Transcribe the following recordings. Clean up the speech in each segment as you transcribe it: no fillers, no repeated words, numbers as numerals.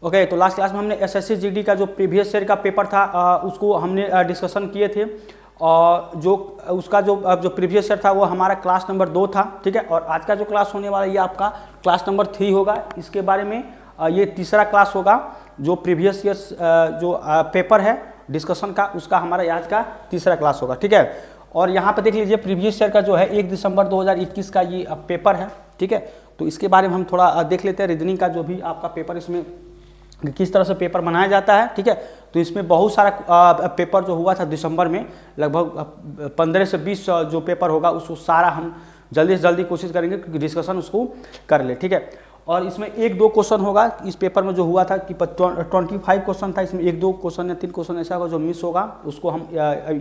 Okay, तो last class में हमने एसएससी जीडी का जो प्रीवियस ईयर का पेपर था उसको हमने डिस्कशन किए थे, और जो उसका जो प्रीवियस ईयर था वो हमारा क्लास नंबर 2 था, ठीक है। और आज का जो क्लास होने वाला है ये आपका क्लास नंबर 3 होगा। इसके बारे में ये तीसरा क्लास होगा। जो प्रीवियस ईयर जो पेपर है डिस्कशन का, उसका हमारा आज का तीसरा क्लास होगा, ठीक है। और यहाँ पे देख लीजिए प्रीवियस ईयर का जो है 1 दिसंबर 2021 का ये पेपर है, ठीक है। तो इसके बारे में हम थोड़ा देख लेते हैं। रीजनिंग का जो भी आपका पेपर, इसमें किस तरह से पेपर बनाया जाता है, ठीक है। तो इसमें बहुत सारा पेपर जो हुआ था दिसंबर में, लगभग 15 से 20 जो पेपर होगा उसको सारा हम जल्दी से जल्दी कोशिश करेंगे कि डिस्कशन उसको कर ले, ठीक है। और इसमें 1-2 क्वेश्चन होगा इस पेपर में जो हुआ था कि 25 क्वेश्चन था, इसमें 1-2 क्वेश्चन या 3 क्वेश्चन ऐसा होगा जो मिस होगा, उसको हम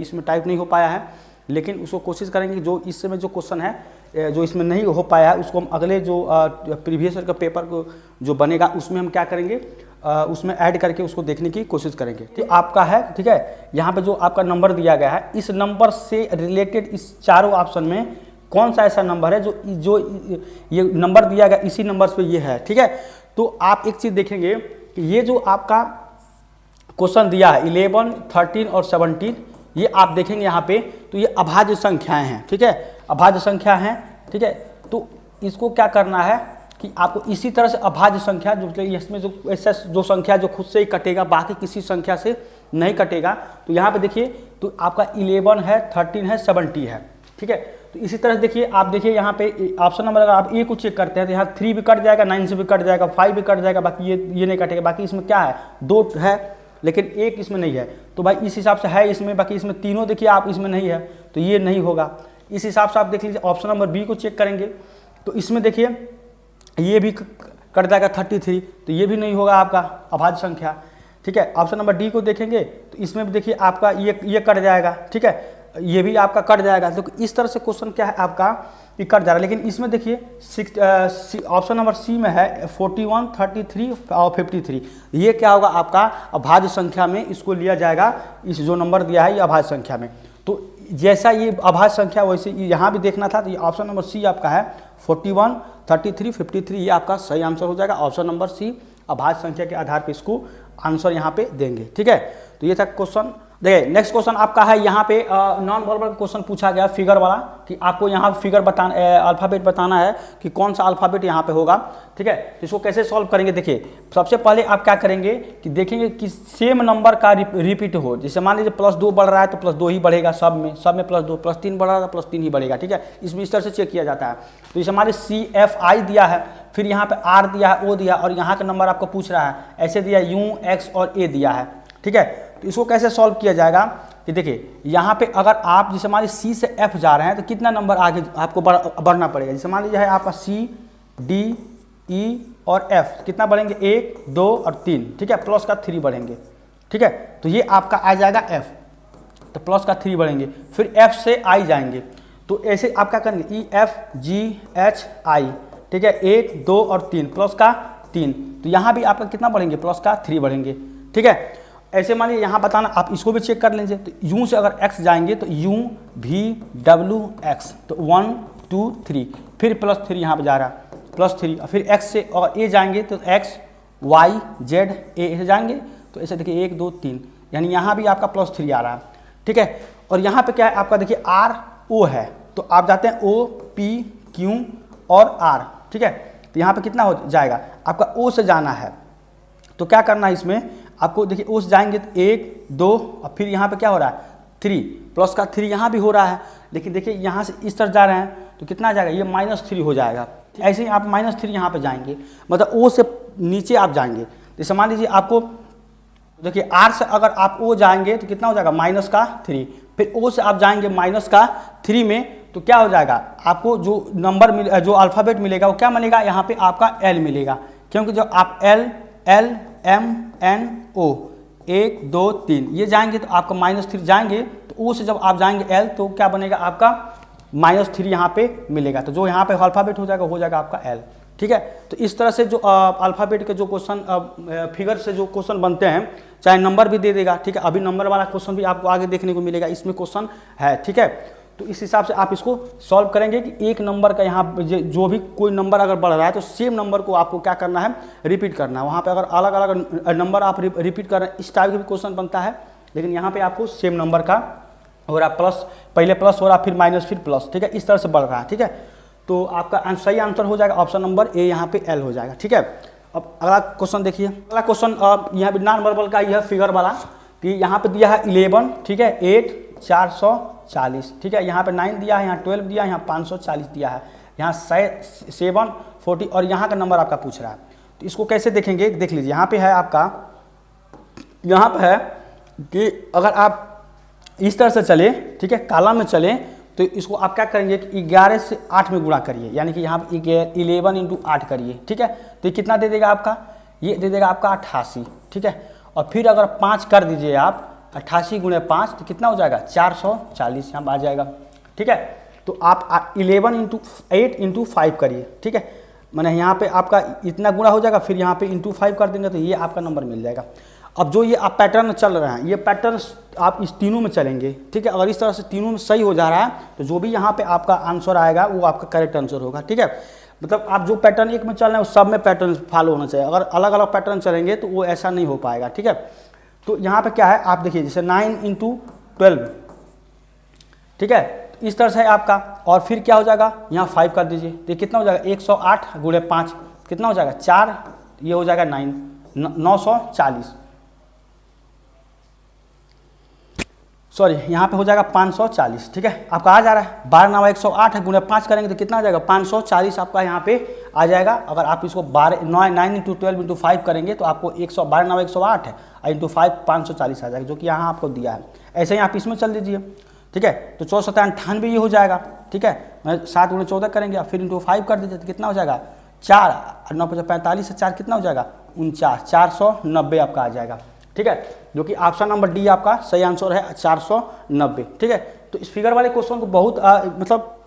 इसमें टाइप नहीं हो पाया है, लेकिन उसको कोशिश करेंगे जो इस समय जो क्वेश्चन है जो इसमें नहीं हो पाया है उसको हम अगले जो प्रीवियस ईयर का पेपर को जो बनेगा उसमें हम क्या करेंगे, उसमें ऐड करके उसको देखने की कोशिश करेंगे। तो आपका है, ठीक है। यहाँ पे जो आपका नंबर दिया गया है, इस नंबर से रिलेटेड इस चारों ऑप्शन में कौन सा ऐसा नंबर है जो ये नंबर दिया गया इसी नंबर पे ये है, ठीक है। तो आप एक चीज़ देखेंगे कि ये जो आपका क्वेश्चन दिया है 11, 13 और 17, ये आप देखेंगे यहाँ पे, तो ये अभाज्य संख्याएं हैं, ठीक है। अभाज्य संख्या हैं, ठीक है। तो इसको क्या करना है कि आपको इसी तरह से अभाज्य संख्या जो इसमें जो ऐसा जो संख्या जो खुद से ही कटेगा, बाकी किसी संख्या से नहीं कटेगा। तो यहाँ पे देखिए, तो आपका 11 है, 13 है, 70 है, ठीक है। तो इसी तरह से देखिए, आप देखिए यहाँ पे ऑप्शन नंबर अगर आप ए को चेक करते हैं तो यहाँ 3 भी कट जाएगा, 9 से भी कट जाएगा, 5 भी कट जाएगा, बाकी ये नहीं कटेगा। बाकी इसमें क्या है, 2 है लेकिन 1 इसमें नहीं है, तो भाई इस हिसाब से है इसमें, बाकी इसमें तीनों देखिए आप इसमें नहीं है तो ये नहीं होगा। इस हिसाब से आप देख लीजिए ऑप्शन नंबर बी को चेक करेंगे तो इसमें देखिए ये भी कट जाएगा 33, तो ये भी नहीं होगा आपका अभाज्य संख्या, ठीक है। ऑप्शन नंबर डी को देखेंगे तो इसमें भी देखिए आपका ये कट जाएगा, ठीक है, ये भी आपका कट जाएगा। तो इस तरह से क्वेश्चन क्या है आपका ये कट जा रहा है। लेकिन इसमें देखिए ऑप्शन नंबर सी में है 41, 33 और 53, ये क्या होगा आपका अभाज्य संख्या में इसको लिया जाएगा, इस जो नंबर दिया है ये अभाज्य संख्या में। तो जैसा ये अभाज्य संख्या वैसे यहाँ भी देखना था, तो ये ऑप्शन नंबर सी आपका है 41, 33, 53, ये आपका सही आंसर हो जाएगा। ऑप्शन नंबर सी अभाज्य संख्या के आधार पर इसको आंसर यहाँ पे देंगे, ठीक है। तो ये था क्वेश्चन। देखिए नेक्स्ट क्वेश्चन आपका है यहाँ पे नॉन वर्बल क्वेश्चन पूछा गया फिगर वाला, कि आपको यहाँ फिगर बताना अल्फ़ाबेट बताना है कि कौन सा अल्फ़ाबेट यहाँ पे होगा, ठीक है। तो इसको कैसे सॉल्व करेंगे, देखिए सबसे पहले आप क्या करेंगे कि देखेंगे कि सेम नंबर का रिपीट हो। जैसे मान लीजिए +2 बढ़ रहा है तो +2 ही बढ़ेगा, सब में +2, +3 बढ़ रहा है तो +3 ही बढ़ेगा, ठीक है। इसमें इस तरह से चेक किया जाता है। तो जैसे हमारे CFI दिया है, फिर यहाँ पे R दिया है, O दिया, और यहाँ का नंबर आपको पूछ रहा है, ऐसे दिया U, X और A दिया है, ठीक है। तो इसको कैसे सॉल्व किया जाएगा कि देखिए यहाँ पे अगर आप जैसे मान लीजिए C से F जा रहे हैं तो कितना नंबर आगे आपको बढ़ना पड़ेगा। जैसे मान लीजिए है आपका C, D, E और F, कितना बढ़ेंगे 1, 2 और 3, ठीक है, प्लस का 3 बढ़ेंगे, ठीक है। तो ये आपका आ जाएगा F, तो प्लस का 3 बढ़ेंगे। फिर F से I जाएंगे, तो ऐसे आप क्या करेंगे E, F, G, H, I, ठीक है, 1, 2 और 3, प्लस का 3। तो यहाँ भी आपका कितना बढ़ेंगे, प्लस का 3 बढ़ेंगे, ठीक है। ऐसे मान लीजिए यहाँ बताना, आप इसको भी चेक कर लीजिए। तो U से अगर X जाएंगे तो U, V, W, X, तो 1, 2, 3, फिर +3 यहाँ पे जा रहा है, +3। और फिर X से और A जाएंगे तो X, Y, Z, A ऐसे जाएंगे, तो ऐसे देखिए 1, 2, 3, यानी यहाँ भी आपका +3 आ रहा है, ठीक है। और यहाँ पे क्या है आपका देखिए R, O है, तो आप जाते हैं O, P, Q और R, ठीक है। तो यहाँ पे कितना हो जाएगा आपका O से जाना है, तो क्या करना है इसमें आपको, देखिए O से जाएंगे तो 1, 2 और फिर यहाँ पे क्या हो रहा है 3, प्लस का 3 यहाँ भी हो रहा है। लेकिन देखिए यहाँ से इस तरफ जा रहे हैं तो कितना आ जाएगा, ये -3 हो जाएगा। ऐसे ही आप -3 यहाँ पे जाएंगे, मतलब O से नीचे आप जाएंगे। जैसे मान लीजिए आपको देखिए R से अगर आप O जाएंगे तो कितना हो जाएगा -3, फिर O से आप जाएंगे -3 में, तो क्या हो जाएगा आपको जो नंबर जो अल्फ़ाबेट मिलेगा वो क्या मिलेगा, यहाँ पे आपका L मिलेगा, क्योंकि जब आप L, M, N, O 1, 2, 3 ये जाएंगे तो आपका -3 जाएंगे, तो O से जब आप जाएंगे L तो क्या बनेगा आपका -3 यहाँ पे मिलेगा। तो जो यहाँ पे अल्फ़ाबेट हो जाएगा आपका L, ठीक है। तो इस तरह से जो अल्फ़ाबेट के जो क्वेश्चन फिगर से जो क्वेश्चन बनते हैं, चाहे नंबर भी दे देगा, ठीक है। अभी नंबर वाला क्वेश्चन भी आपको आगे देखने को मिलेगा, इसमें क्वेश्चन है, ठीक है। तो इस हिसाब से आप इसको सॉल्व करेंगे कि एक नंबर का यहाँ जो भी कोई नंबर अगर बढ़ रहा है तो सेम नंबर को आपको क्या करना है, रिपीट करना है। वहाँ पे अगर अलग अलग नंबर आप रिपीट कर रहे हैं इस टाइप का भी क्वेश्चन बनता है, लेकिन यहाँ पे आपको सेम नंबर का और आप प्लस, पहले प्लस हो रहा फिर माइनस फिर प्लस, ठीक है, इस तरह से बढ़ रहा है, ठीक है। तो आपका सही आंसर हो जाएगा ऑप्शन नंबर ए, यहाँ पे एल हो जाएगा, ठीक है। अब अगला क्वेश्चन देखिए, अगला क्वेश्चन यहाँ पे नॉन वर्बल का यह फिगर वाला कि यहाँ पे दिया है 11, ठीक है, 8 440, ठीक है, यहाँ पे 9 दिया है, यहाँ 12 दिया है, यहाँ 540 दिया है, यहाँ 7 40 और यहाँ का नंबर आपका पूछ रहा है। तो इसको कैसे देखेंगे, देख लीजिए, यहाँ पे है आपका, यहाँ पे है कि अगर आप इस तरह से चले, ठीक है, कॉलम में चले तो इसको आप क्या करेंगे कि 11 से 8 में गुणा करिए, यानी कि यहाँ पे 11 × 8 करिए, ठीक है। तो ये कितना दे देगा आपका, ये दे देगा आपका 88, ठीक है। और फिर अगर 5 कर दीजिए आप, 88 × 5 तो कितना हो जाएगा 440, यहाँ आ जाएगा, ठीक है। तो आप 11 × 8 × 5 करिए, ठीक है, मैंने यहाँ पे आपका इतना गुणा हो जाएगा, फिर यहाँ पे × 5 कर देंगे तो ये आपका नंबर मिल जाएगा। अब जो ये आप पैटर्न चल रहे हैं, ये पैटर्न आप इस तीनों में चलेंगे, ठीक है। अगर इस तरह से तीनों में सही हो जा रहा है तो जो भी यहाँ पे आपका आंसर आएगा वो आपका करेक्ट आंसर होगा, ठीक है। मतलब आप जो पैटर्न एक में चल रहे हैं उस सब में पैटर्न फॉलो होना चाहिए, अगर अलग अलग पैटर्न चलेंगे तो वो ऐसा नहीं हो पाएगा, ठीक है। तो यहाँ पे क्या है आप देखिए, जैसे 9 × 12, ठीक है, इस तरह से है आपका। और फिर क्या हो जाएगा, यहाँ 5 कर दीजिए तो कितना हो जाएगा 108 × 5 कितना हो जाएगा 4, ये हो जाएगा 940, सॉरी यहाँ पे हो जाएगा 540, ठीक है, आपका आ जा रहा है। 12 9 108 है, × 5 करेंगे तो कितना आ जाएगा 540 आपका यहाँ पे आ जाएगा। अगर आप इसको 9 × 12 × 5 करेंगे तो आपको 12 9 108 है और × 5 540 आ जाएगा, जो कि यहाँ आपको दिया है। ऐसे ही आप इसमें चल दीजिए, ठीक है। तो 4 7 98 ये हो जाएगा, ठीक है। 7 × 14 करेंगे फिर × 5 कर दीजिए तो कितना हो जाएगा 4, 9 5 45 से 4 कितना हो जाएगा 49, 490 आपका आ जाएगा, ठीक है, जो कि ऑप्शन नंबर डी आपका सही आंसर है 490, ठीक है। तो इस फिगर वाले क्वेश्चन को बहुत मतलब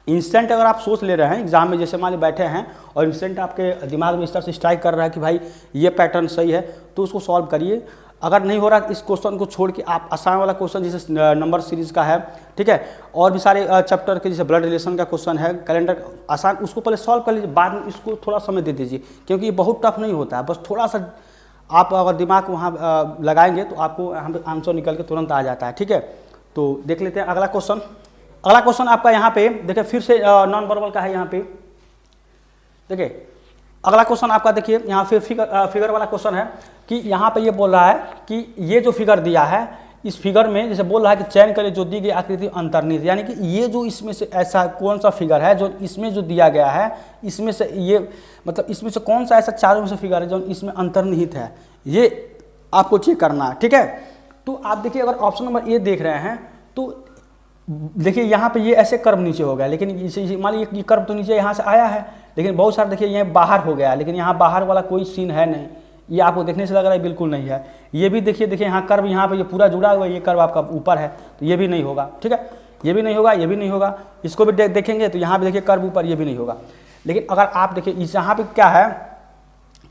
इंस्टेंट अगर आप सोच ले रहे हैं एग्जाम में, जैसे मान ली बैठे हैं और इंस्टेंट आपके दिमाग में इस तरह से स्ट्राइक कर रहा है कि भाई ये पैटर्न सही है, तो उसको सॉल्व करिए। अगर नहीं हो रहा इस क्वेश्चन को छोड़ के आप आसान वाला क्वेश्चन जैसे नंबर सीरीज़ का है, ठीक है, और भी सारे चैप्टर के जैसे ब्लड रिलेशन का क्वेश्चन है, कैलेंडर आसान, उसको पहले सॉल्व कर लीजिए, बाद में इसको थोड़ा समय दे दीजिए, क्योंकि ये बहुत टफ नहीं होता है। बस थोड़ा सा आप अगर दिमाग वहाँ लगाएंगे तो आपको यहाँ पे आंसर निकल के तुरंत आ जाता है, ठीक है। तो देख लेते हैं अगला क्वेश्चन। अगला क्वेश्चन आपका यहाँ पे देखिए, फिर से नॉन वर्बल का है। यहाँ पे देखिए अगला क्वेश्चन आपका देखिए, यहाँ फिर फिगर वाला क्वेश्चन है कि यहाँ पे ये बोल रहा है कि ये जो फिगर दिया है, इस फिगर में जैसे बोल रहा है कि चयन करें जो दी गई आकृति अंतर्निहित, यानी कि ये जो इसमें से ऐसा कौन सा फिगर है जो इसमें जो दिया गया है, इसमें से ये मतलब इसमें से कौन सा ऐसा चारों में से फिगर है जो इसमें अंतर्निहित है, ये आपको चेक करना है, ठीक है। तो आप देखिए अगर ऑप्शन नंबर ए देख रहे हैं तो देखिए यहाँ पे ये ऐसे कर्व नीचे हो गया, लेकिन मान लीजिए ये कर्व तो नीचे यहाँ से आया है, लेकिन बहुत सारे देखिए ये बाहर हो गया, लेकिन यहाँ बाहर वाला कोई सीन है नहीं, ये आपको देखने से लग रहा है बिल्कुल नहीं है। ये भी देखिए यहाँ कर्व यहाँ पे ये पूरा जुड़ा हुआ है, ये कर्व आपका ऊपर है तो ये भी नहीं होगा, ठीक है, ये भी नहीं होगा, ये भी नहीं होगा। इसको भी देखेंगे तो यहाँ पे देखिए कर्व ऊपर, ये भी नहीं होगा। लेकिन अगर आप देखिए इस यहाँ पे क्या है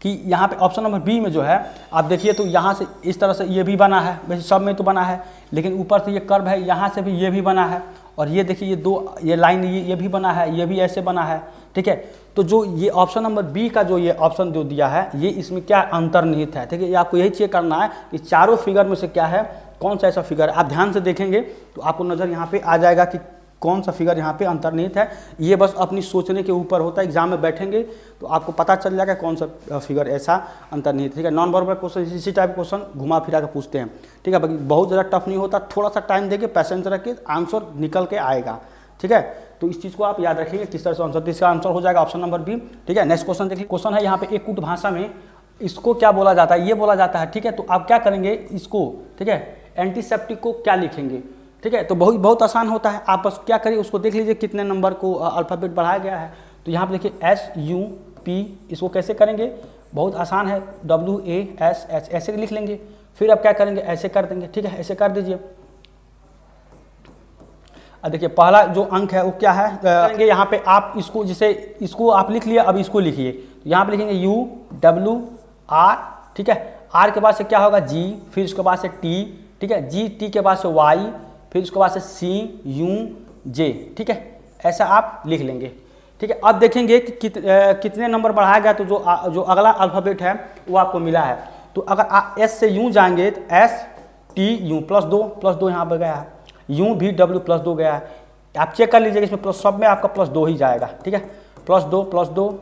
कि यहाँ पे ऑप्शन नंबर बी में जो है आप देखिए तो यहाँ से इस तरह से ये भी बना है, वैसे सब में तो बना है, लेकिन ऊपर से ये कर्व है, यहाँ से भी ये भी बना है, और ये देखिए ये दो ये लाइन ये भी बना है, ये भी ऐसे बना है, ठीक है। तो जो ये ऑप्शन नंबर बी का जो ये ऑप्शन जो दिया है, ये इसमें क्या अंतर्निहित है, ठीक है। ये आपको यही चेक करना है कि चारों फिगर में से क्या है, कौन सा ऐसा फिगर है। आप ध्यान से देखेंगे तो आपको नज़र यहाँ पे आ जाएगा कि कौन सा फिगर यहाँ पे अंतर्निहित है। ये बस अपनी सोचने के ऊपर होता है, एग्जाम में बैठेंगे तो आपको पता चल जाएगा कौन सा फिगर ऐसा अंतर्निहित, ठीक है। नॉन वर्बल क्वेश्चन इसी टाइप क्वेश्चन घुमा फिरा के पूछते हैं, ठीक है। बाकी बहुत ज़्यादा टफ नहीं होता, थोड़ा सा टाइम देके पैसेंस रख के आंसर निकल के आएगा, ठीक है। तो इस चीज़ को आप याद रखेंगे किस तरह से आंसर, इसका आंसर हो जाएगा ऑप्शन नंबर बी, ठीक है। नेक्स्ट क्वेश्चन देखिए, क्वेश्चन है यहाँ पे एक कुट भाषा में इसको क्या बोला जाता है, ये बोला जाता है, ठीक है। तो आप क्या करेंगे इसको, ठीक है, एंटीसेप्टिक को क्या लिखेंगे, ठीक है। तो बहुत आसान होता है, आप बस क्या करिए उसको देख लीजिए कितने नंबर को अल्फ़ाबेट बढ़ाया गया है। तो यहाँ पे देखिए SUP, इसको कैसे करेंगे, बहुत आसान है, WASH ऐसे लिख लेंगे। फिर आप क्या करेंगे, ऐसे कर देंगे, ठीक है, ऐसे कर दीजिए। अब देखिए पहला जो अंक है वो क्या है, करेंगे यहाँ पे आप इसको, जैसे इसको आप लिख लिए, अब इसको लिखिए। तो यहाँ पे लिखेंगे UWR, ठीक है। R के बाद से क्या होगा G, फिर उसके बाद से T, ठीक है, GT के बाद से Y, फिर उसके बाद से C, U, जे, ठीक है, ऐसा आप लिख लेंगे। ठीक है, अब देखेंगे कि कितने नंबर बढ़ाया गया, तो जो अगला अल्फ़ाबेट है वो आपको मिला है। तो अगर एस से यूँ जाएंगे तो एस टी यूँ +2 यहाँ पर गया है, यूँ भी डब्ल्यू +2 गया है। आप चेक कर लीजिएगा, इसमें प्लस सब में आपका +2 ही जाएगा। ठीक है, +2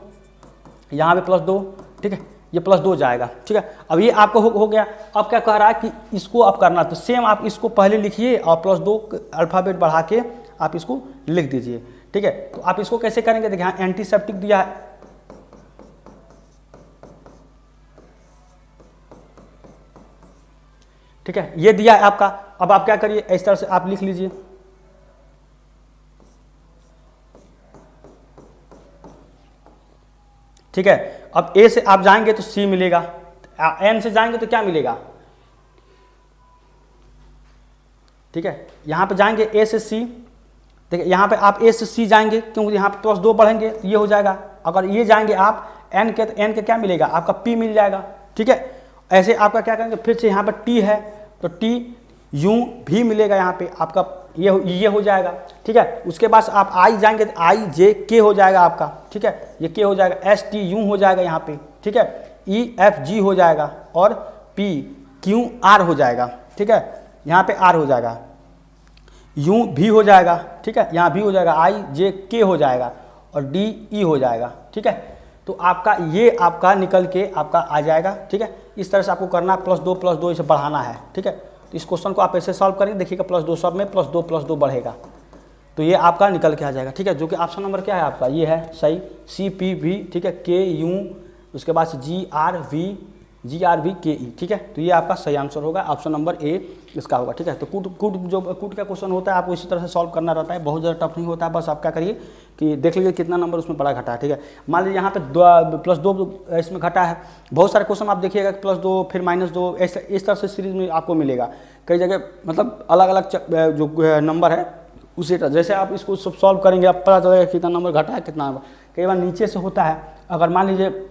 यहाँ पे +2, ठीक है, ये +2 जाएगा। ठीक है, अब ये आपको हो गया। अब क्या कह रहा है कि इसको आप करना, तो सेम आप इसको पहले लिखिए और +2 अल्फ़ाबेट बढ़ा के आप इसको लिख दीजिए। ठीक है, तो आप इसको कैसे करेंगे, देखिए यहाँ एंटीसेप्टिक दिया है, ठीक है, ये दिया है आपका। अब आप क्या करिए, इस तरह से आप लिख लीजिए। ठीक है, अब ए से आप जाएंगे तो सी मिलेगा, एन से जाएंगे तो क्या मिलेगा, ठीक है, यहाँ पे जाएंगे ए से सी, देखिए यहाँ पे आप ए से सी जाएंगे क्योंकि यहाँ पे +2 बढ़ेंगे तो ये हो जाएगा। अगर ये जाएंगे आप एन के, तो एन के क्या मिलेगा, आपका पी मिल जाएगा। ठीक है, ऐसे आपका क्या करेंगे, फिर से यहाँ पर टी है तो टी यू भी मिलेगा, यहाँ पे आपका ये हो जाएगा। ठीक है, उसके बाद आप आई जाएंगे तो आई जे के हो जाएगा आपका। ठीक है, ये के हो जाएगा, एस टी यू हो जाएगा यहाँ पे। ठीक है, ई एफ जी हो जाएगा और पी क्यू आर हो जाएगा। ठीक है, यहाँ पे आर हो जाएगा, यू भी हो जाएगा। ठीक है, यहाँ भी हो जाएगा, आई जे के हो जाएगा और डी ई हो जाएगा। ठीक है, तो आपका ये आपका निकल के आपका आ जाएगा। ठीक है, इस तरह से आपको करना है, +2 इसे बढ़ाना है। ठीक है, तो इस क्वेश्चन को आप ऐसे सॉल्व करेंगे, देखिएगा +2 सब में +2 बढ़ेगा तो ये आपका निकल के आ जाएगा। ठीक है, जो कि ऑप्शन नंबर क्या है आपका, ये है सही, सी पी भी। ठीक है, के यू, उसके बाद जी आर वी के ई। ठीक है, तो ये आपका सही आंसर होगा, ऑप्शन नंबर ए इसका होगा। ठीक है, तो कूट का क्वेश्चन होता है, आपको इसी तरह से सॉल्व करना रहता है, बहुत ज़्यादा टफ नहीं होता है। बस आप क्या करिए कि देख लीजिए कितना नंबर उसमें बड़ा घटा है। ठीक है, मान लीजिए यहाँ पे +2 इसमें घटा है, बहुत सारे क्वेश्चन आप देखिएगा +2 फिर -2 ऐसे इस तरह से सीरीज में आपको मिलेगा। कई जगह मतलब अलग अलग जो नंबर है उसी तरह, जैसे आप इसको सब सॉल्व करेंगे आप पता चलेगा कितना नंबर घटा है कितना नंबर। कई बार नीचे से होता है, अगर मान लीजिए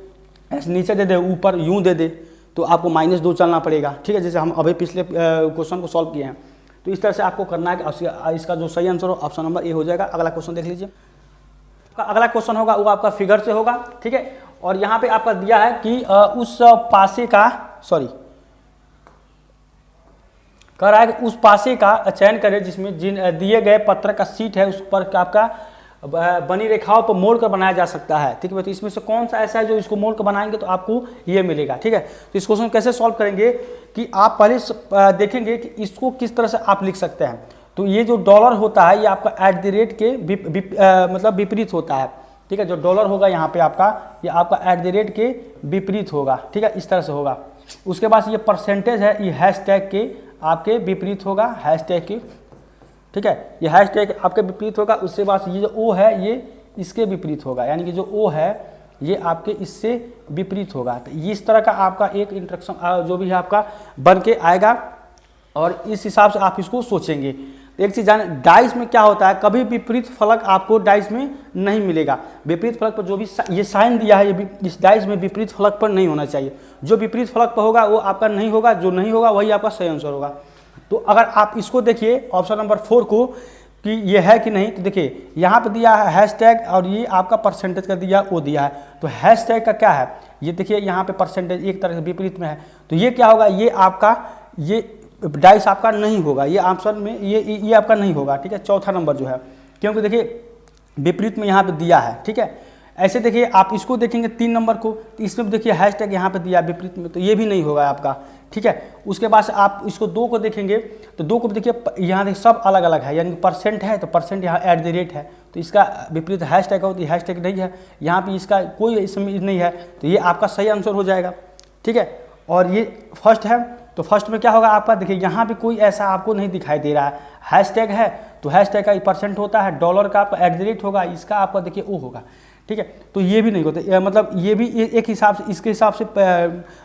ऐसे नीचे दे दे ऊपर यूँ दे दे तो आपको -2 चलना पड़ेगा। ठीक है, जैसे हम अभी पिछले क्वेश्चन को सॉल्व किए हैं, तो इस तरह से आपको करना है कि इसका जो सही आंसर हो ऑप्शन नंबर ए हो जाएगा। अगला क्वेश्चन देख लीजिए, अगला क्वेश्चन होगा वो आपका फिगर से होगा। ठीक है, और यहाँ पे आपका दिया है कि उस पासे का कह रहा है कि उस पासे का चयन करें जिसमें जिन दिए गए पत्र का सीट है उस पर आपका बनी रेखाओं पर मोड़ कर बनाया जा सकता है। ठीक है, तो इसमें से कौन सा ऐसा है जो इसको मोड़ कर बनाएंगे तो आपको ये मिलेगा। ठीक है, तो इस क्वेश्चन कैसे सॉल्व करेंगे कि आप पहले देखेंगे कि इसको किस तरह से आप लिख सकते हैं। तो ये जो डॉलर होता है ये आपका @ के मतलब विपरीत होता है। ठीक है, जो डॉलर होगा यहाँ पे आपका ये आपका @ के विपरीत होगा। ठीक है, इस तरह से होगा। उसके बाद ये परसेंटेज है, ये हैशटैग के आपके विपरीत होगा, हैशटैग के। ठीक है, ये हैशटैग आपके विपरीत होगा। उसके बाद ये जो ओ है ये इसके विपरीत होगा, यानी कि जो ओ है ये आपके इससे विपरीत होगा। तो इस तरह का आपका एक इंस्ट्रक्शन जो भी है आपका बन के आएगा और इस हिसाब से आप इसको सोचेंगे। एक चीज़ जाने, डाइस में क्या होता है, कभी विपरीत फलक आपको डाइस में नहीं मिलेगा। विपरीत फलक पर जो भी ये साइन दिया है ये इस डाइस में विपरीत फलक पर नहीं होना चाहिए। जो विपरीत फलक पर होगा वो आपका नहीं होगा, जो नहीं होगा वही आपका सही आंसर होगा। तो अगर आप इसको देखिए ऑप्शन नंबर 4 को कि ये है कि नहीं, तो देखिए यहाँ पे दिया है हैशटैग और ये आपका परसेंटेज का दिया वो दिया है। तो हैशटैग का क्या है, ये देखिए यहाँ पे परसेंटेज एक तरह से विपरीत में है, तो ये क्या होगा, ये आपका ये डाइस आपका नहीं होगा, ये ऑप्शन में ये आपका नहीं होगा। ठीक है, चौथा नंबर जो है, क्योंकि देखिए विपरीत में यहाँ पे दिया है। ठीक है, ऐसे देखिए आप इसको देखेंगे 3 नंबर को, तो इसमें भी देखिए हैशटैग यहाँ पे दिया विपरीत में, तो ये भी नहीं होगा आपका। ठीक है, उसके बाद आप इसको 2 को देखेंगे तो 2 को देखिए यहाँ देखिए सब अलग अलग है, यानी कि परसेंट है तो परसेंट यहाँ @ है, तो इसका विपरीत हैशटैग होती है, हैशटैग नहीं है यहाँ पे, इसका कोई इसमें नहीं है, तो ये आपका सही आंसर हो जाएगा। ठीक है, और ये फर्स्ट है तो फर्स्ट में क्या होगा आपका, देखिए यहाँ पे कोई ऐसा आपको नहीं दिखाई दे रहा है। हैशटैग है तो हैशटैग का परसेंट होता है, डॉलर का आपका @ होगा, इसका आपका देखिए ओ होगा। ठीक है, तो ये भी नहीं होता, मतलब ये भी एक हिसाब से इसके हिसाब से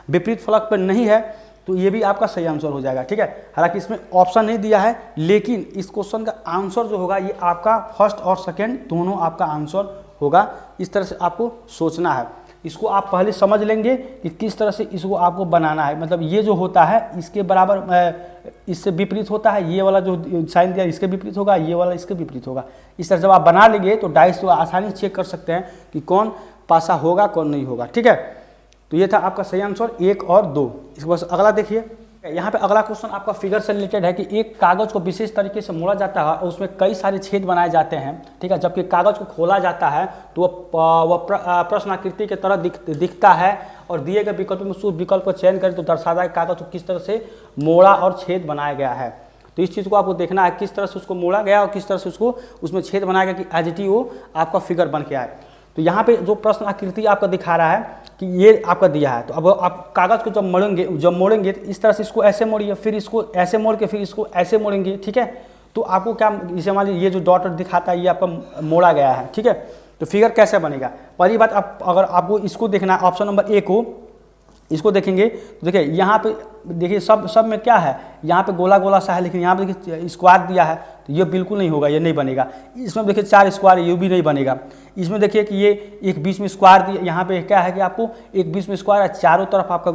विपरीत फलक पर नहीं है, तो ये भी आपका सही आंसर हो जाएगा। ठीक है, हालांकि इसमें ऑप्शन नहीं दिया है, लेकिन इस क्वेश्चन का आंसर जो होगा ये आपका फर्स्ट और सेकंड दोनों आपका आंसर होगा। इस तरह से आपको सोचना है। इसको आप पहले समझ लेंगे कि किस तरह से इसको आपको बनाना है। मतलब ये जो होता है इसके बराबर इससे विपरीत होता है, ये वाला जो साइन दिया इसके विपरीत होगा, ये वाला इसके विपरीत होगा। इस तरह जब आप बना लेंगे तो डाइस को आसानी से चेक कर सकते हैं कि कौन पासा होगा कौन नहीं होगा। ठीक है, तो ये था आपका सही आंसर 1 और 2। इसके बाद अगला देखिए, यहाँ पे अगला क्वेश्चन आपका फिगर से रिलेटेड है कि एक कागज को विशेष तरीके से मोड़ा जाता है और उसमें कई सारे छेद बनाए जाते हैं। ठीक है, जबकि कागज को खोला जाता है तो वह प्रश्न आकृति की तरह दिखता है और दिए गए विकल्प में उस विकल्प को चयन करें तो दर्शाता है कागज को किस तरह से मोड़ा और छेद बनाया गया है। तो इस चीज़ को आपको देखना है किस तरह से उसको मोड़ा गया और किस तरह से उसको उसमें छेद बनाया गया कि एज इट इज वो आपका फिगर बन के आए। तो यहाँ पे जो प्रश्न आकृति आपका दिखा रहा है कि ये आपका दिया है, तो अब आप कागज़ को जब मोड़ेंगे तो इस तरह से इसको ऐसे मोड़िए, फिर इसको ऐसे मोड़ के फिर इसको ऐसे मोड़ेंगे। ठीक है, तो आपको क्या इसे मान लीजिए ये जो डॉट दिखाता है ये आपका मोड़ा गया है। ठीक है, तो फिगर कैसे बनेगा? पहली बात, आप अगर आपको इसको देखना है ऑप्शन नंबर ए को, इसको देखेंगे तो देखिए यहाँ पे देखिए सब में क्या है, यहाँ पे गोला गोला सा है, लेकिन यहाँ पे देखिए स्क्वायर दिया है तो ये बिल्कुल नहीं होगा, ये नहीं बनेगा। इसमें देखिए 4 स्क्वायर, ये भी नहीं बनेगा। इसमें देखिए कि ये एक बीच में स्क्वायर दिया, यहाँ पे क्या है कि आपको एक बीच में स्क्वायर है, चारों तरफ आपका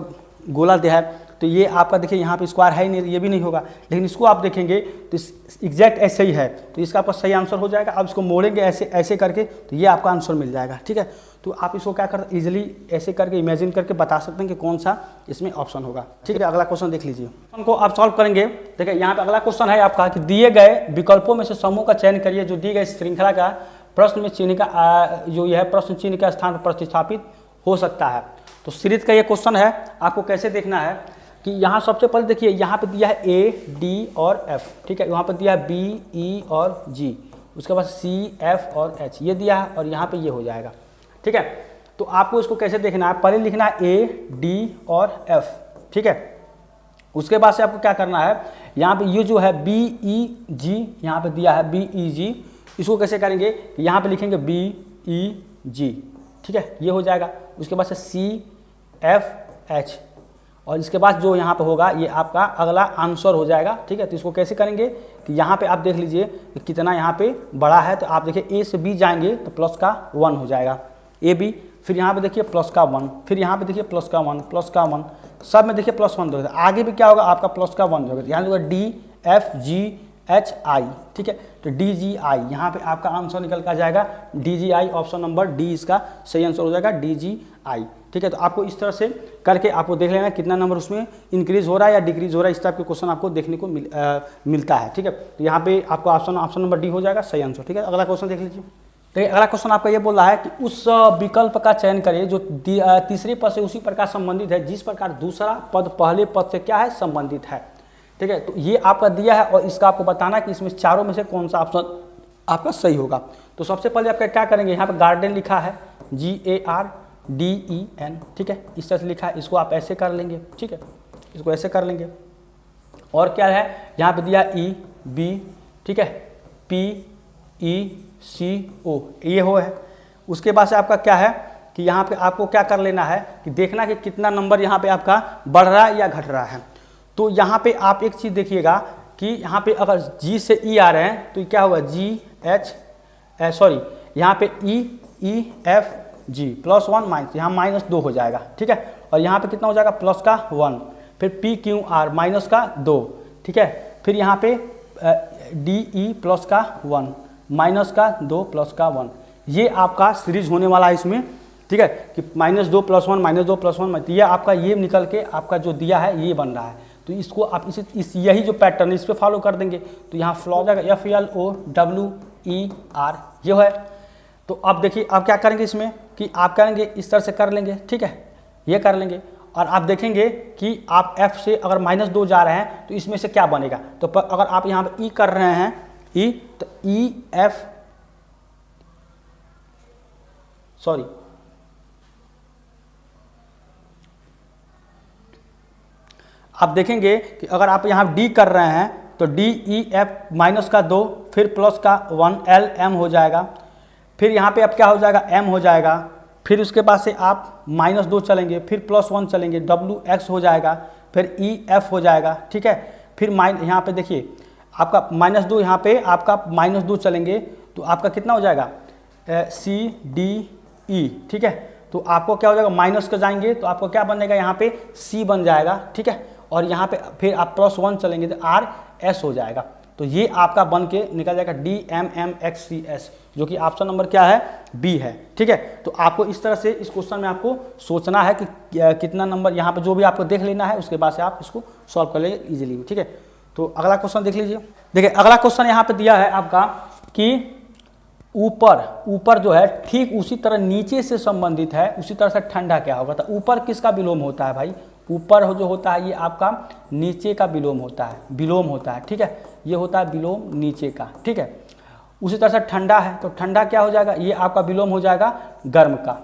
गोला दिया है, तो ये आपका देखिए यहाँ पे स्क्वायर है ही नहीं, ये भी नहीं होगा। लेकिन इसको आप देखेंगे तो एग्जैक्ट ऐसे ही है, तो इसका आपका सही आंसर हो जाएगा। आप इसको मोड़ेंगे ऐसे ऐसे करके तो ये आपका आंसर मिल जाएगा। ठीक है, तो आप इसको क्या कर इजीली ऐसे करके इमेजिन करके बता सकते हैं कि कौन सा इसमें ऑप्शन होगा। ठीक है, अगला क्वेश्चन देख लीजिए, क्वेश्चन को आप सॉल्व करेंगे। देखिए यहाँ पे अगला क्वेश्चन है आपका कि दिए गए विकल्पों में से समूह का चयन करिए जो दी गई श्रृंखला का प्रश्न में चिन्ह का जो यह प्रश्न चिन्ह का स्थान पर प्रतिस्थापित हो सकता है। तो सीरीज का ये क्वेश्चन है, आपको कैसे देखना है कि यहाँ सबसे पहले देखिए यहाँ पे दिया है ए, डी और एफ। ठीक है, यहाँ पे दिया है बी, ई और जी, उसके बाद सी, एफ और एच ये दिया है और यहाँ पे ये हो जाएगा। ठीक है, तो आपको इसको कैसे देखना है, पहले लिखना है ए, डी और एफ। ठीक है, उसके बाद से आपको क्या करना है, यहाँ पे ये जो है बी, ई, जी यहाँ पे दिया है बी, ई, जी, इसको कैसे करेंगे कि यहाँ पे लिखेंगे बी, ई, जी। ठीक है, ये हो जाएगा। उसके बाद से सी, एफ, एच और इसके बाद जो यहाँ पे होगा ये आपका अगला आंसर हो जाएगा। ठीक है, तो इसको कैसे करेंगे कि यहाँ पे आप देख लीजिए कि कितना यहाँ पे बड़ा है, तो आप देखिए ए से बी जाएंगे तो प्लस का 1 हो जाएगा ए बी, फिर यहाँ पे देखिए प्लस का 1, फिर यहाँ पे देखिए प्लस का 1, प्लस का 1, सब में देखिए प्लस 1 होगा। आगे भी क्या होगा आपका प्लस का 1 होगा, यहाँ होगा डी, एफ, जी, एच, आई। ठीक है, तो डी, जी, आई यहाँ पे आपका आंसर निकल कर जाएगा डी, जी, आई। ऑप्शन नंबर डी इसका सही आंसर हो जाएगा, डी, जी, आई। ठीक है, तो आपको इस तरह से करके आपको देख लेना कितना नंबर उसमें इंक्रीज हो रहा है या डिक्रीज हो रहा है, इस टाइप के क्वेश्चन आपको देखने को मिलता है। ठीक है, तो यहाँ पे आपको ऑप्शन नंबर डी हो जाएगा सही आंसर। ठीक है, अगला क्वेश्चन देख लीजिए। तो अगला क्वेश्चन आपका ये बोल रहा है कि उस विकल्प का चयन करिए जो तीसरे पद से उसी प्रकार संबंधित है जिस प्रकार दूसरा पद पहले पद से क्या है संबंधित है। ठीक है, तो ये आपका दिया है और इसका आपको बताना है कि इसमें चारों में से कौन सा ऑप्शन आपका सही होगा। तो सबसे पहले आपका क्या करेंगे, यहाँ पे गार्डन लिखा है GARDEN। ठीक है, इस तरह से लिखा है, इसको आप ऐसे कर लेंगे। ठीक है, इसको ऐसे कर लेंगे। और क्या है यहाँ पे दिया EB। ठीक है, PECO ये हो है। उसके बाद से आपका क्या है कि यहाँ पे आपको क्या कर लेना है कि देखना कि कितना नंबर यहाँ पे आपका बढ़ रहा है या घट रहा है। तो यहाँ पे आप एक चीज़ देखिएगा कि यहाँ पे अगर G से E आ रहे हैं तो क्या होगा यहाँ पे EFG +1 माइनस यहाँ -2 हो जाएगा। ठीक है, और यहाँ पे कितना हो जाएगा प्लस का 1, फिर PQR माइनस का 2। ठीक है, फिर यहाँ पे DE प्लस का 1 माइनस का 2 प्लस का 1। ये आपका सीरीज होने वाला है इसमें। ठीक है, कि -2 + 1 -2 + 1 ये आपका ये निकल के आपका जो दिया है ये बन रहा है। तो इसको आप यही जो पैटर्न है इस पर फॉलो कर देंगे तो यहाँ फ्लॉ जाएगा FLOWER ये है। तो अब देखिए अब क्या करेंगे इसमें कि आप करेंगे इस तरह से कर लेंगे। ठीक है, ये कर लेंगे और आप देखेंगे कि आप F से अगर -2 जा रहे हैं तो इसमें से क्या बनेगा। तो अगर आप यहाँ पे E कर रहे हैं E तो आप देखेंगे कि अगर आप यहाँ D कर रहे हैं तो DEF माइनस का 2 फिर प्लस का 1 LM हो जाएगा। फिर यहाँ पे अब क्या हो जाएगा M हो जाएगा। फिर उसके बाद से आप -2 चलेंगे, फिर +1 चलेंगे, WX हो जाएगा, फिर EF हो जाएगा। ठीक है, फिर यहाँ पे देखिए आपका -2 यहाँ पे आपका -2 चलेंगे तो आपका कितना हो जाएगा CDE। ठीक है, तो आपको क्या हो जाएगा, माइनस कर जाएंगे तो आपको क्या बनेगा, यहाँ पे C बन जाएगा, ठीक है। और यहाँ पे फिर आप +1 चलेंगे तो RS हो जाएगा। तो ये आपका बन के निकल जाएगा DMMXCS, जो कि ऑप्शन नंबर क्या है, बी है, ठीक है। तो आपको इस तरह से इस क्वेश्चन में आपको सोचना है कि कितना नंबर, यहाँ पे जो भी आपको देख लेना है उसके बाद से आप इसको सॉल्व कर लेंगे इजीली, ठीक है। तो अगला क्वेश्चन देख लीजिए। देखिए अगला क्वेश्चन यहाँ पे दिया है आपका कि ऊपर जो है ठीक उसी तरह नीचे से संबंधित है, उसी तरह से ठंडा क्या होगा। तो ऊपर किसका विलोम होता है भाई, ऊपर जो होता है ये आपका नीचे का विलोम होता है, ठीक है। ये होता है विलोम नीचे का, ठीक है। उसी तरह से ठंडा है तो ठंडा क्या हो जाएगा, ये आपका विलोम हो जाएगा गर्म का,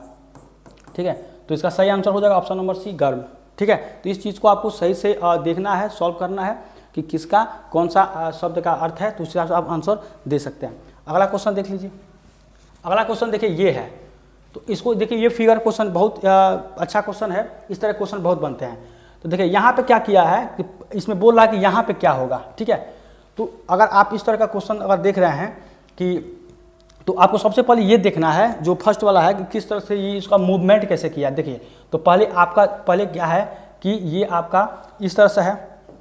ठीक है। तो इसका सही आंसर हो जाएगा ऑप्शन नंबर C गर्म, ठीक है। तो इस चीज़ को आपको सही से देखना है, सॉल्व करना है कि किसका कौन सा शब्द का अर्थ है, तो उस हिसाब से आप आंसर दे सकते हैं। अगला क्वेश्चन देख लीजिए। अगला क्वेश्चन देखिए ये है, तो इसको देखिए ये फिगर क्वेश्चन बहुत अच्छा क्वेश्चन है, इस तरह क्वेश्चन बहुत बनते हैं। तो देखिए यहाँ पे क्या किया है कि इसमें बोल रहा है कि यहाँ पे क्या होगा, ठीक है। तो अगर आप इस तरह का क्वेश्चन अगर देख रहे हैं कि, तो आपको सबसे पहले ये देखना है जो फर्स्ट वाला है कि किस तरह से ये इसका मूवमेंट कैसे किया। देखिए तो पहले क्या है कि ये आपका इस तरह से है,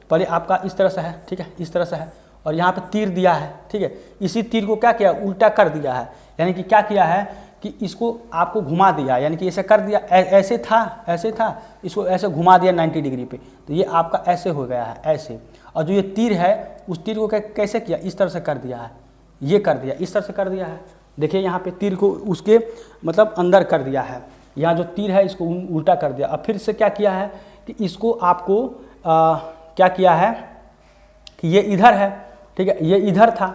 पहले आपका इस तरह से है, ठीक है, इस तरह से है, और यहाँ पे तीर दिया है, ठीक है। इसी तीर को क्या किया, उल्टा कर दिया है, यानी कि क्या किया है कि इसको आपको घुमा दिया, यानी कि ऐसे कर दिया, ऐसे था, इसको ऐसे घुमा दिया 90 डिग्री पे, तो ये आपका ऐसे हो गया है, ऐसे। और जो ये तीर है उस तीर को कैसे किया, इस तरह से कर दिया है, ये कर दिया, इस तरह से कर दिया है। देखिए यहाँ पे तीर को उसके मतलब अंदर कर दिया है, यहाँ जो तीर है इसको उल्टा कर दिया। अब फिर से क्या किया है कि इसको आपको क्या किया है कि ये इधर है, ठीक है, ये इधर था,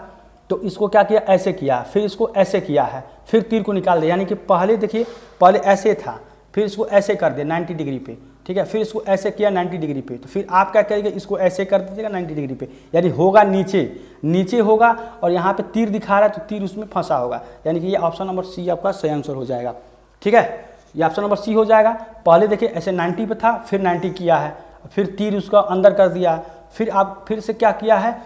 तो इसको क्या किया, ऐसे किया, फिर इसको ऐसे किया है, फिर तीर को निकाल दिया, यानी कि पहले देखिए पहले ऐसे था, फिर इसको ऐसे कर दिया 90 डिग्री पे, ठीक है, फिर इसको ऐसे किया 90 डिग्री पे, तो फिर आप क्या करेंगे, इसको ऐसे कर दीजिएगा 90 डिग्री पे, यानी होगा नीचे होगा, और यहाँ पे तीर दिखा रहा है तो तीर उसमें फंसा होगा, यानी कि ये ऑप्शन नंबर C आपका सही आंसर हो जाएगा, ठीक है। ये ऑप्शन नंबर C हो जाएगा। पहले देखिए ऐसे 90 पे था, फिर 90 किया है, फिर तीर उसका अंदर कर दिया, फिर आप फिर से क्या किया है,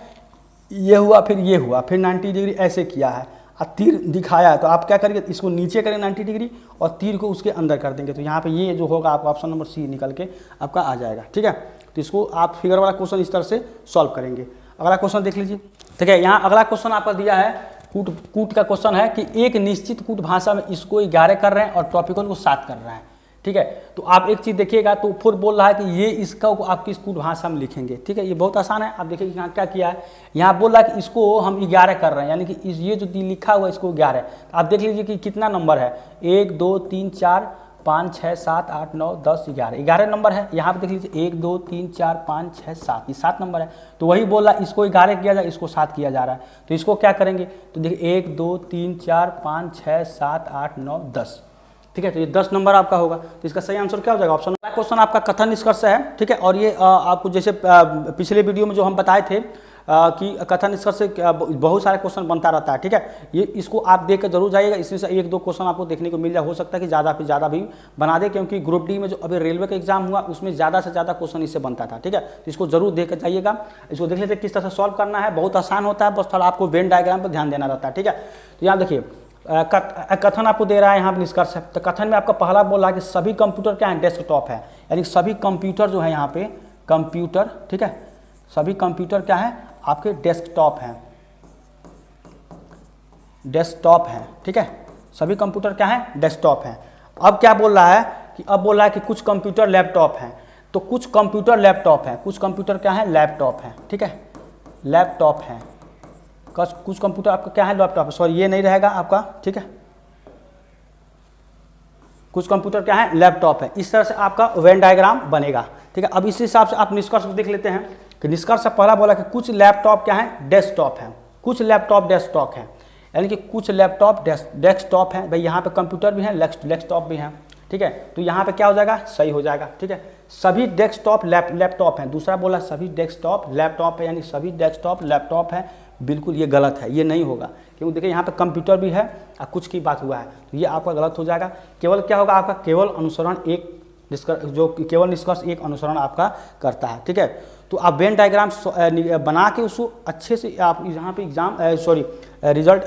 ये हुआ, फिर ये हुआ, फिर 90 डिग्री ऐसे किया है, और तीर दिखाया, तो आप क्या करेंगे, इसको नीचे करेंगे 90 डिग्री और तीर को उसके अंदर कर देंगे, तो यहाँ पे ये जो होगा आपका ऑप्शन नंबर C निकल के आपका आ जाएगा, ठीक है। तो इसको आप फिगर वाला क्वेश्चन इस तरह से सॉल्व करेंगे। अगला क्वेश्चन देख लीजिए। ठीक है, यहाँ अगला क्वेश्चन आपका दिया है कूट का क्वेश्चन है कि एक निश्चित कूट भाषा में इसको 11 कर रहे हैं और टॉपिकल को 7 कर रहे हैं, ठीक है। तो आप एक चीज़ देखिएगा, तो फिर बोल रहा है कि ये इसका आप किस कूट भाषा में लिखेंगे, ठीक है। ये बहुत आसान है, आप देखिए यहाँ क्या किया है, यहाँ बोल रहा है कि इसको हम 11 कर रहे हैं, यानी कि ये जो लिखा हुआ है इसको 11, आप देख लीजिए कि कितना नंबर है, 1 2 3 4 5 6 7 8 9 10 11 नंबर है। यहाँ पे देख लीजिए 1 2 3 4 5 6 7, ये 7 नंबर है। तो वही बोल रहा है इसको 11 किया जाए, इसको 7 किया जा रहा है, तो इसको क्या करेंगे, तो देखिए 1 2 3 4 5 6 7 8 9 10, ठीक है। तो ये 10 नंबर आपका होगा, तो इसका सही आंसर क्या हो जाएगा, ऑप्शन। क्वेश्चन आपका कथन निष्कर्ष है, ठीक है। और ये आपको जैसे पिछले वीडियो में जो हम बताए थे कि कथन निष्कर्ष से बहुत सारे क्वेश्चन बनता रहता है, ठीक है। ये इसको आप देख कर जरूर जाइएगा, इसमें से 1 2 क्वेश्चन आपको देखने को मिल जाए, हो सकता है कि ज़्यादा से ज़्यादा भी बना दे, क्योंकि ग्रुप डी में जो अभी रेलवे का एग्जाम हुआ उसमें ज़्यादा से ज़्यादा क्वेश्चन इससे बनता था, ठीक है। तो इसको जरूर देख कर जाइएगा, इसको देख लेते किस तरह से सॉल्व करना है, बहुत आसान होता है, बस थोड़ा आपको वेन डायग्राम पर ध्यान देना रहता है, ठीक है। तो यहाँ देखिए कथन आपको दे रहा है, यहाँ पर निष्कर्ष है। तो कथन में आपका पहला बोला है कि सभी कंप्यूटर क्या है, डेस्कटॉप है, यानी सभी कंप्यूटर जो है यहाँ पे कंप्यूटर, ठीक है, सभी कंप्यूटर क्या है आपके डेस्कटॉप हैं, ठीक है। सभी कंप्यूटर क्या है, डेस्कटॉप हैं। अब क्या बोल रहा है कि कुछ कंप्यूटर लैपटॉप हैं, तो कुछ कंप्यूटर लैपटॉप हैं, कुछ कंप्यूटर क्या है, लैपटॉप हैं, ठीक है, लैपटॉप हैं। कुछ कंप्यूटर आपका क्या है, लैपटॉप है, सॉरी ये नहीं रहेगा आपका, ठीक है। कुछ कंप्यूटर क्या है, लैपटॉप है। इस तरह से आपका वेन डायग्राम बनेगा, ठीक है। अब इस हिसाब से आप निष्कर्ष देख लेते हैं कि निष्कर्ष से पहला बोला कि कुछ लैपटॉप क्या है, डेस्कटॉप हैं, कुछ लैपटॉप डेस्कटॉप हैं, यानी कि कुछ लैपटॉप डेस्कटॉप हैं। भाई यहाँ पे कंप्यूटर भी हैं, डेस्कटॉप भी हैं, ठीक है। तो यहाँ पे क्या हो जाएगा, सही हो जाएगा, ठीक है। सभी डेस्कटॉप लैपटॉप हैं। दूसरा बोला सभी डेस्कटॉप लैपटॉप है, यानी सभी डेस्कटॉप लैपटॉप है, बिल्कुल ये गलत है, ये नहीं होगा, क्योंकि देखिए यहाँ पे कंप्यूटर भी है और कुछ की बात हुआ है, तो ये आपका गलत हो जाएगा। केवल क्या होगा आपका, केवल अनुसरण एक केवल निष्कर्ष एक अनुसरण आपका करता है, ठीक है। तो आप वेन डायग्राम बना के उसको अच्छे से आप यहाँ पे रिजल्ट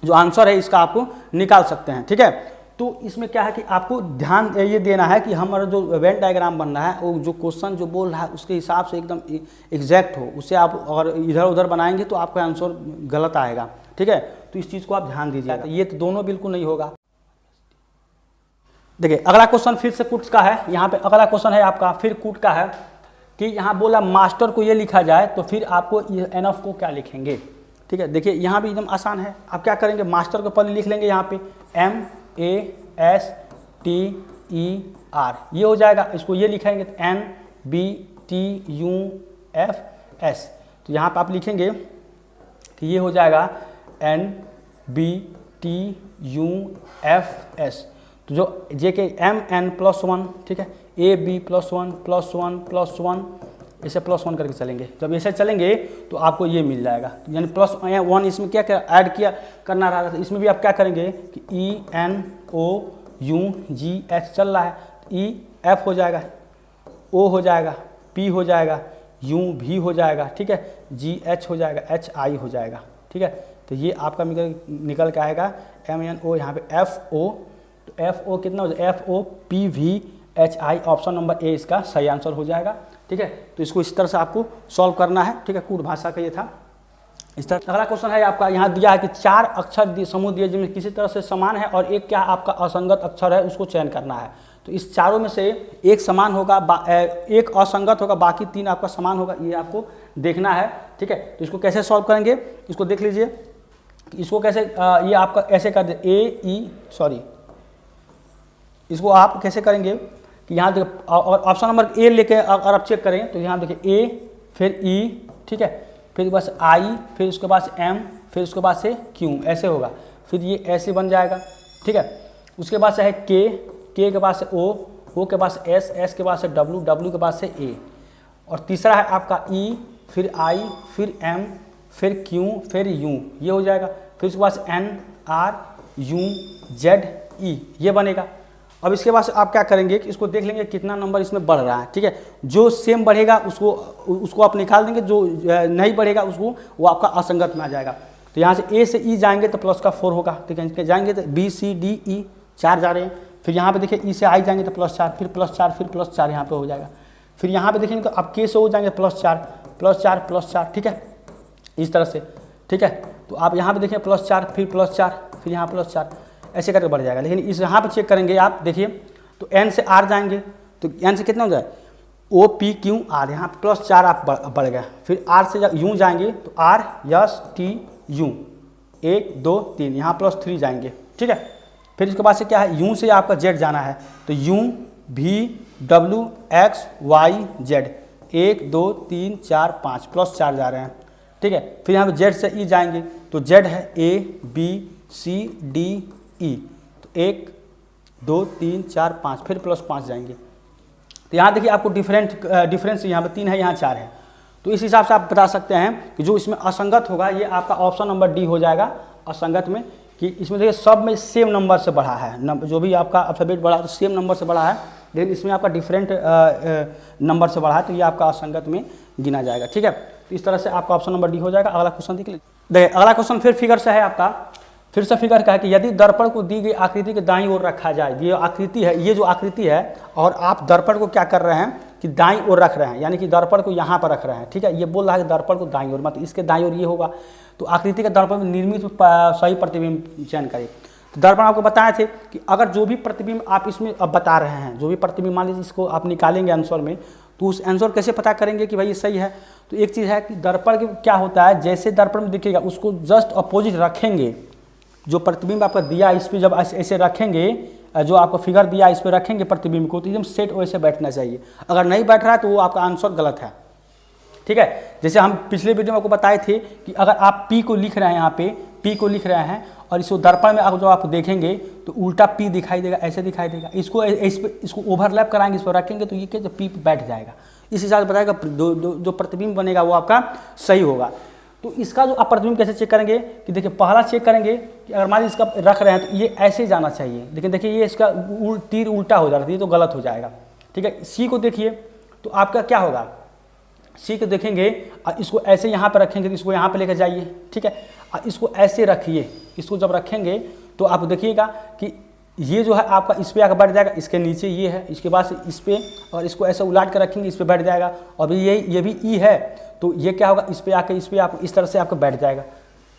जो आंसर है इसका आपको निकाल सकते हैं, ठीक है। तो इसमें क्या है कि आपको ध्यान ये देना है कि हमारा जो वेन डायग्राम बन रहा है वो जो क्वेश्चन जो बोल रहा है उसके हिसाब से एकदम एग्जैक्ट हो। उससे आप अगर इधर उधर बनाएंगे तो आपका आंसर गलत आएगा, ठीक है। तो इस चीज़ को आप ध्यान दीजिएगा। ये तो दोनों बिल्कुल नहीं होगा। देखिए अगला क्वेश्चन फिर से कुट का है। यहाँ पे अगला क्वेश्चन है आपका फिर कुट का है कि यहाँ बोला मास्टर को ये लिखा जाए तो फिर आपको एनएफ को क्या लिखेंगे, ठीक है। देखिए यहाँ भी एकदम आसान है। आप क्या करेंगे, मास्टर को पहले लिख लेंगे यहाँ पे MASTER, ये हो जाएगा। इसको ये लिखेंगे तो NBTUFS, तो यहाँ पे आप लिखेंगे कि ये हो जाएगा NBTUFS। तो जो जे के MN+1, ठीक है, AB+1+1+1 ऐसे +1 करके चलेंगे। जब ऐसे चलेंगे तो आपको ये मिल जाएगा, यानी +1 इसमें क्या क्या ऐड किया करना रहा था। इसमें भी आप क्या करेंगे कि ENOUGH चल रहा है, EF हो जाएगा, O हो जाएगा, P हो जाएगा, UV हो जाएगा, ठीक है, GH हो जाएगा, HI हो जाएगा, ठीक है। तो ये आपका निकल के आएगा MNO, यहाँ पे FO, तो FO कितना हो जाएगा, FOPVHI, ऑप्शन नंबर ए इसका सही आंसर हो जाएगा, ठीक है। तो इसको इस तरह से आपको सॉल्व करना है, ठीक है। कूट भाषा का ये था इस तरह। अगला क्वेश्चन है आपका, यहाँ दिया है कि 4 अक्षर समूह दिए जिनमें किसी तरह से समान है और एक क्या आपका असंगत अक्षर है, उसको चयन करना है। तो इस चारों में से एक समान होगा, एक असंगत होगा, बाकी 3 आपका समान होगा, ये आपको देखना है, ठीक है। तो इसको कैसे सॉल्व करेंगे, इसको देख लीजिए। इसको कैसे ये आपका ऐसे कर दे इसको आप कैसे करेंगे कि यहाँ देखिए ऑप्शन नंबर ए लेके अगर आप चेक करें तो यहाँ देखिए A फिर E, ठीक है, फिर बस I, फिर उसके बाद M, फिर उसके बाद से Q, ऐसे होगा। फिर ये ऐसे बन जाएगा, ठीक है। उसके बाद से है K के बाद से O के बाद से S के बाद से W के बाद से A, और तीसरा है आपका E, फिर I, फिर M, फिर Q, फिर U, ये हो जाएगा। फिर उसके बाद से N R U Z E, ये बनेगा। अब इसके बाद आप क्या करेंगे कि इसको देख लेंगे कितना नंबर इसमें बढ़ रहा है, ठीक है। जो सेम बढ़ेगा उसको आप निकाल देंगे, जो नहीं बढ़ेगा उसको वो आपका असंगत में आ जाएगा। तो यहाँ से A से E जाएंगे तो प्लस का 4 होगा, ठीक है। जाएंगे तो B C D E 4 जा रहे हैं। फिर यहाँ पे देखिए E से I जाएंगे तो +4, फिर +4, फिर +4 यहाँ पे हो जाएगा। फिर यहाँ पे देखेंगे तो आप K से हो जाएंगे +4, ठीक है, इस तरह से, ठीक है। तो आप यहाँ पे देखिए +4, फिर +4, फिर यहाँ +4, ऐसे करके बढ़ जाएगा। लेकिन इस यहाँ पे चेक करेंगे आप देखिए तो N से R जाएंगे तो N से कितना हो जाए OPQR, यहाँ +4 आप बढ़ गया। फिर R से U जाएंगे तो RSTU 1 2 3, यहाँ +3 जाएंगे, ठीक है। फिर इसके बाद से क्या है, U से आपका Z जाना है तो UVWXYZ 1 2 3 4 5, +4 जा रहे हैं, ठीक है। फिर यहाँ पे Z से E जाएंगे तो Z है ABCDE, तो 1 2 3 4 5, फिर +5 जाएंगे। तो यहाँ देखिए आपको डिफरेंस यहाँ पे 3 है, यहाँ 4 है। तो इस हिसाब से आप बता सकते हैं कि जो इसमें असंगत होगा ये आपका ऑप्शन नंबर डी हो जाएगा असंगत में, कि इसमें देखिए सब में सेम नंबर से बढ़ा है, जो भी आपका अल्फाबेट बढ़ा तो सेम नंबर से बढ़ा है, लेकिन इसमें आपका डिफरेंट नंबर से बढ़ा है, तो ये आपका असंगत में गिना जाएगा, ठीक है। तो इस तरह से आपका ऑप्शन नंबर डी हो जाएगा। अगला क्वेश्चन देख लीजिए। देखिए अगला क्वेश्चन फिर फिगर से है आपका, फिर से फिगर का है कि यदि दर्पण को दी गई आकृति के दाईं ओर रखा जाए, ये आकृति है, ये जो आकृति है, और आप दर्पण को क्या कर रहे हैं कि दाईं ओर रख रहे हैं, यानी कि दर्पण को यहाँ पर रख रहे हैं, ठीक है। ये बोल रहा है कि दर्पण को दाईं ओर, मतलब इसके दाईं ओर ये होगा। तो आकृति के दर्पण में निर्मित सही प्रतिबिंब चयन करें। तो दर्पण आपको बताए थे कि अगर जो भी प्रतिबिंब आप इसमें अब बता रहे हैं, जो भी प्रतिबिंब मान लीजिए इसको आप निकालेंगे आंसर में, तो उस आंसर कैसे पता करेंगे कि भाई ये सही है। तो एक चीज़ है कि दर्पण के क्या होता है, जैसे दर्पण में दिखेगा उसको जस्ट अपोजिट रखेंगे, जो प्रतिबिंब आपका दिया इस पर जब ऐसे रखेंगे, जो आपको फिगर दिया इस पर रखेंगे प्रतिबिंब को, तो एकदम सेट वैसे बैठना चाहिए। अगर नहीं बैठ रहा है तो वो आपका आंसर गलत है, ठीक है। जैसे हम पिछले वीडियो में आपको बताए थे कि अगर आप P को लिख रहे हैं, यहाँ पे P को लिख रहे हैं और इसको दर्पण में जो आप देखेंगे तो उल्टा P दिखाई देगा, ऐसे दिखाई देगा। इसको ओवरलैप कराएंगे, इस पर रखेंगे तो ये क्या P पे बैठ जाएगा। इस हिसाब से बताएगा जो प्रतिबिंब बनेगा वो आपका सही होगा। तो इसका जो आप प्रतिबिंब कैसे चेक करेंगे कि देखिए पहला चेक करेंगे कि अगर मान लीजिए इसका रख रहे हैं तो ये ऐसे जाना चाहिए, लेकिन देखिए ये इसका तीर उल्टा हो जा रहा है, ये तो गलत हो जाएगा, ठीक है। सी को देखिए तो आपका क्या होगा, सी को देखेंगे और इसको ऐसे यहाँ पर रखेंगे तो इसको यहाँ पर लेकर जाइए, ठीक है। और इसको ऐसे रखिए, इसको जब रखेंगे तो आप देखिएगा कि ये जो है आपका इस पे आकर बैठ जाएगा, इसके नीचे ये है, इसके बाद से इस पे, और इसको ऐसे उलाट कर रखेंगे, इस पे बैठ जाएगा। और ये भी ई है, तो ये क्या होगा, इस पे आपको इस तरह से आपको बैठ जाएगा।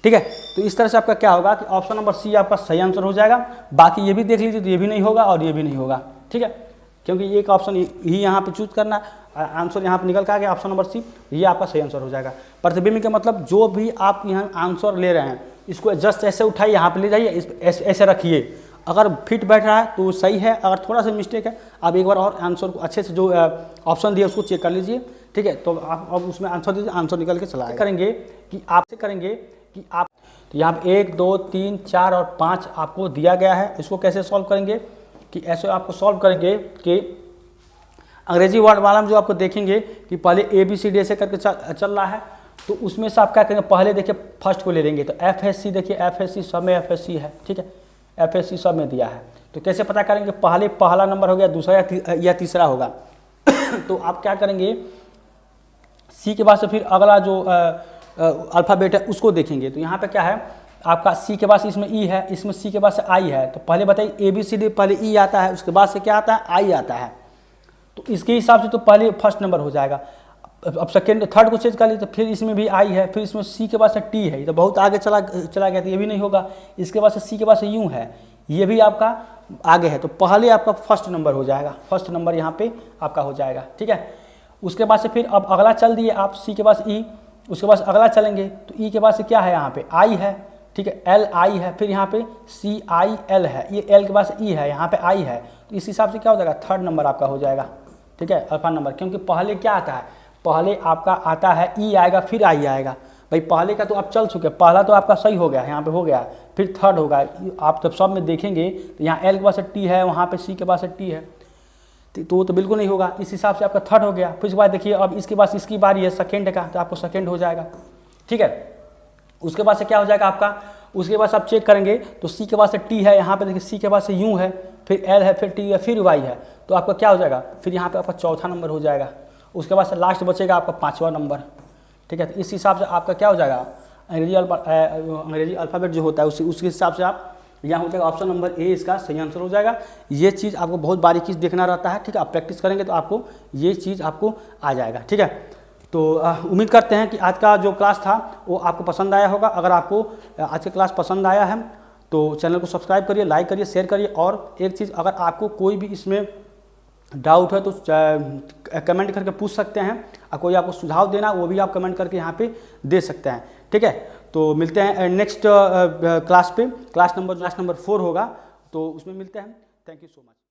ठीक है, तो इस तरह से आपका क्या होगा कि ऑप्शन नंबर सी आपका सही आंसर हो जाएगा। बाकी ये भी देख लीजिए, तो ये भी नहीं होगा और ये भी नहीं होगा। ठीक है, क्योंकि एक ऑप्शन ही यहाँ पे चूज करना, आंसर यहाँ पे निकल के आ गया ऑप्शन नंबर सी, ये आपका सही आंसर हो जाएगा। प्रतिबिंब का मतलब जो भी आप यहाँ आंसर ले रहे हैं, इसको जस्ट ऐसे उठाइए, यहाँ पे ले जाइए, ऐसे रखिए। अगर फिट बैठ रहा है तो सही है, अगर थोड़ा सा मिस्टेक है आप एक बार और आंसर को अच्छे से जो ऑप्शन दिया उसको चेक कर लीजिए। ठीक है, तो आप अब उसमें आंसर दीजिए, आंसर निकल के चला आएगा। करेंगे कि आप तो यहाँ पे 1 2 3 4 और 5 आपको दिया गया है। इसको कैसे सॉल्व करेंगे कि ऐसे आपको सॉल्व करेंगे कि अंग्रेजी वर्ड वाला में जो आपको देखेंगे कि पहले ABCD ऐसे करके चल रहा है, तो उसमें से आप क्या करेंगे, पहले देखिए फर्स्ट को ले लेंगे। तो FSC देखिए, FSC सब में FSC है। ठीक है, FSC सब में दिया है, तो कैसे पता करेंगे, पहला नंबर हो गया, दूसरा या तीसरा होगा। तो आप क्या करेंगे, C के बाद से फिर अगला जो अल्फ़ाबेट है उसको देखेंगे। तो यहाँ पे क्या है आपका, C के बाद से इसमें E है, इसमें C के बाद से I है। तो पहले बताइए ABCD, पहले E आता है, उसके बाद से क्या आता है, I आता है। तो इसके हिसाब से तो पहले फर्स्ट नंबर हो जाएगा। अब सेकेंड थर्ड को चेंज कर लीजिए, तो फिर इसमें भी I है, फिर इसमें C के बाद से T है, तो बहुत आगे चला गया, तो ये भी नहीं होगा। इसके बाद से C के बाद से U है, ये भी आपका आगे है, तो पहले आपका फर्स्ट नंबर हो जाएगा, फर्स्ट नंबर यहाँ पे आपका हो जाएगा। ठीक है, उसके बाद से फिर अब अगला चल दिए आप, C के बाद E, उसके बाद अगला चलेंगे तो E के बाद से क्या है, यहाँ पे I है। ठीक है, LI है, फिर यहाँ पे CIL है, ये L के बाद E है, यहाँ पे I है। तो इस हिसाब से क्या हो जाएगा, थर्ड नंबर आपका हो जाएगा। ठीक है, अल्फा नंबर, क्योंकि पहले क्या आता है, पहले आपका आता है E आएगा, फिर I आएगा। भाई पहले का तो आप चल चुके, पहला तो आपका सही हो गया, यहाँ पे हो गया, फिर थर्ड होगा। आप जब सब में देखेंगे तो यहाँ L के पास T है, वहाँ पे C के पास T है, तो बिल्कुल नहीं होगा। इस हिसाब से आपका थर्ड हो गया। फिर उसके बाद देखिए, अब इसके बाद इसकी बारी है सेकेंड का, तो आपको सेकेंड हो जाएगा। ठीक है, उसके बाद से क्या हो जाएगा आपका, उसके बाद आप चेक करेंगे तो C के बाद से T है, यहाँ पे देखिए C के बाद से U है, फिर L है, फिर T है, फिर Y है, तो आपका क्या हो जाएगा, फिर यहाँ पे आपका चौथा नंबर हो जाएगा। उसके बाद से लास्ट बचेगा आपका पाँचवा नंबर। ठीक है, तो इस हिसाब से आपका क्या हो जाएगा, अंग्रेजी अल्फ़ाबेट जो होता है उसके हिसाब से आप यहाँ हो जाएगा ऑप्शन नंबर A इसका सही आंसर हो जाएगा। ये चीज़ आपको बहुत बारीकी से देखना रहता है। ठीक है, आप प्रैक्टिस करेंगे तो आपको ये चीज़ आपको आ जाएगा। ठीक है, तो उम्मीद करते हैं कि आज का जो क्लास था वो आपको पसंद आया होगा। अगर आपको आज का क्लास पसंद आया है तो चैनल को सब्सक्राइब करिए, लाइक करिए, शेयर करिए। और एक चीज़, अगर आपको कोई भी इसमें डाउट है तो कमेंट करके पूछ सकते हैं, और कोई आपको सुझाव देना वो भी आप कमेंट करके यहाँ पे दे सकते हैं। ठीक है, तो मिलते हैं नेक्स्ट क्लास पे, क्लास नंबर 4 होगा, तो उसमें मिलते हैं। Thank you so much.